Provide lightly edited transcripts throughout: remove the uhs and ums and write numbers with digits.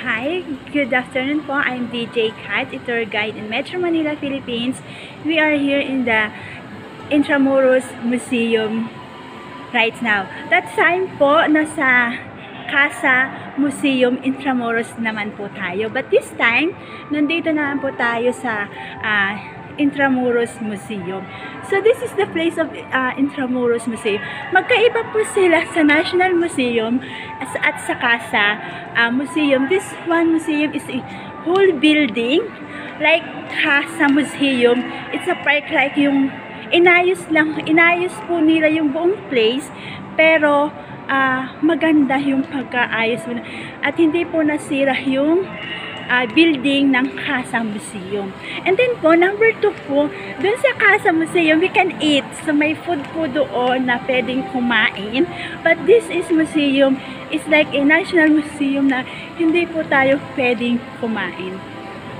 Hi, good afternoon po. I'm DJ Kat, a tour guide in Metro Manila, Philippines. We are here in the Intramuros Museum right now. That time po, nasa Casa Museum Intramuros naman po tayo. But this time, nandito naman po tayo sa Intramuros Museum. So this is the place of Intramuros Museum. Magkaiba po sila sa National Museum at sa Casa Museum. This one museum is a whole building like Casa Museum. It's a park like yung inayos po nila yung buong place, pero maganda yung pagkaayos mo at hindi po nasira yung building ng Casa Museum. And then po, number 2 po, dun sa Casa Museum, we can eat. So may food po doon na pwedeng kumain. But this is museum, it's like a national museum na hindi po tayo pwedeng kumain.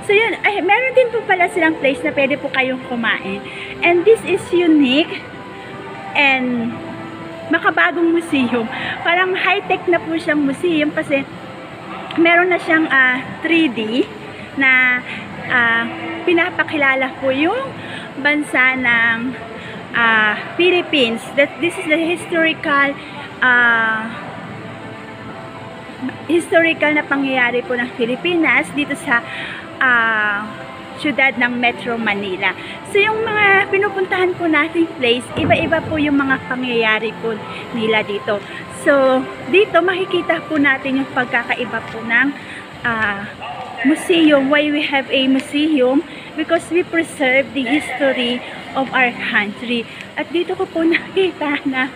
So yun, meron din po pala silang place na pwede po kayong kumain. And this is unique and makabagong museum. Parang high-tech na po siyang museum kasi meron na siyang 3D na pinapakilala po yung bansa ng Philippines. This is the historical na pangyayari po ng Pilipinas dito sa siyudad ng Metro Manila. So yung mga pinupuntahan po nating place, iba-iba po yung mga pangyayari po nila dito. So dito makikita po natin yung pagkakaiba po ng museum. Why we have a museum? Because we preserve the history of our country. At dito ko po nakita na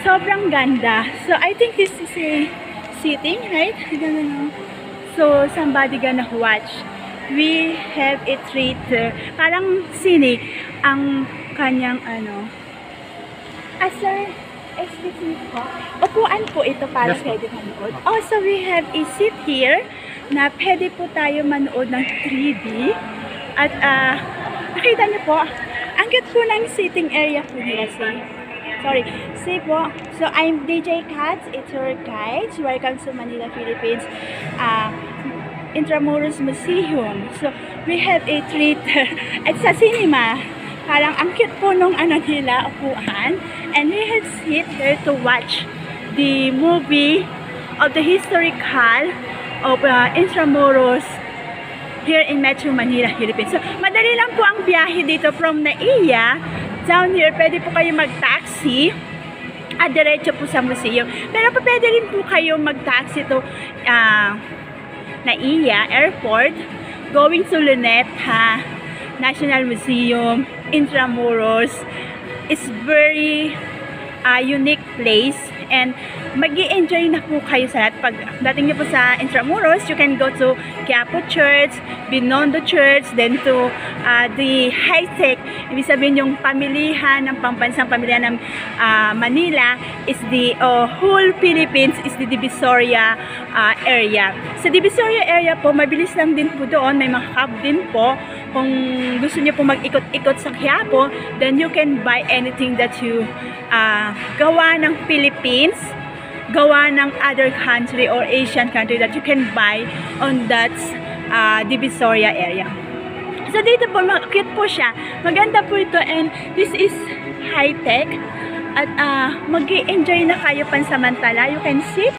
sobrang ganda. So I think this is a sitting, right? I don't know. So somebody gonna watch. We have a treat. Parang sine ang kanyang sir, excuse me po. Upuan po ito para pwede manood. Also, we have a seat here na pwede po tayo manood ng 3D. At nakita niyo po, ang cute po ng sitting area po nila. See po. So, I'm DJ Kat, a tour guide. Welcome to Manila, Philippines. Intramuros Museum. So, we have a treat at sa cinema. Parang ang cute po nung nila, upuan. And we have sit here to watch the movie of the historical of Intramuros here in Metro Manila, Philippines. So, madali lang po ang biyahe dito from Naiya. Down here, pwede po kayo mag-taxi at diretso po sa museum. Pero pwede rin po kayo mag-taxi to Naiya Airport, going to Luneta National Museum, Intramuros. It's very unique place and mag-i-enjoy na po kayo sa lahat. Pag dating niyo po sa Intramuros, you can go to Quiapo Church, Binondo Church, then to the high-tech, ibig sabihin yung pamilihan ng pambansang pamilihan ng Manila is the whole Philippines is the Divisoria area. Sa Divisoria area po, mabilis lang din po doon, may mga hub din po. Kung gusto niyo po mag-ikot-ikot sa Quiapo, then you can buy anything that you gawa ng Philippines, gawa ng other country or Asian country that you can buy on that Divisoria area. So dito po, cute po siya. Maganda po ito and this is high-tech at mag-i-enjoy na kayo pansamantala. You can sit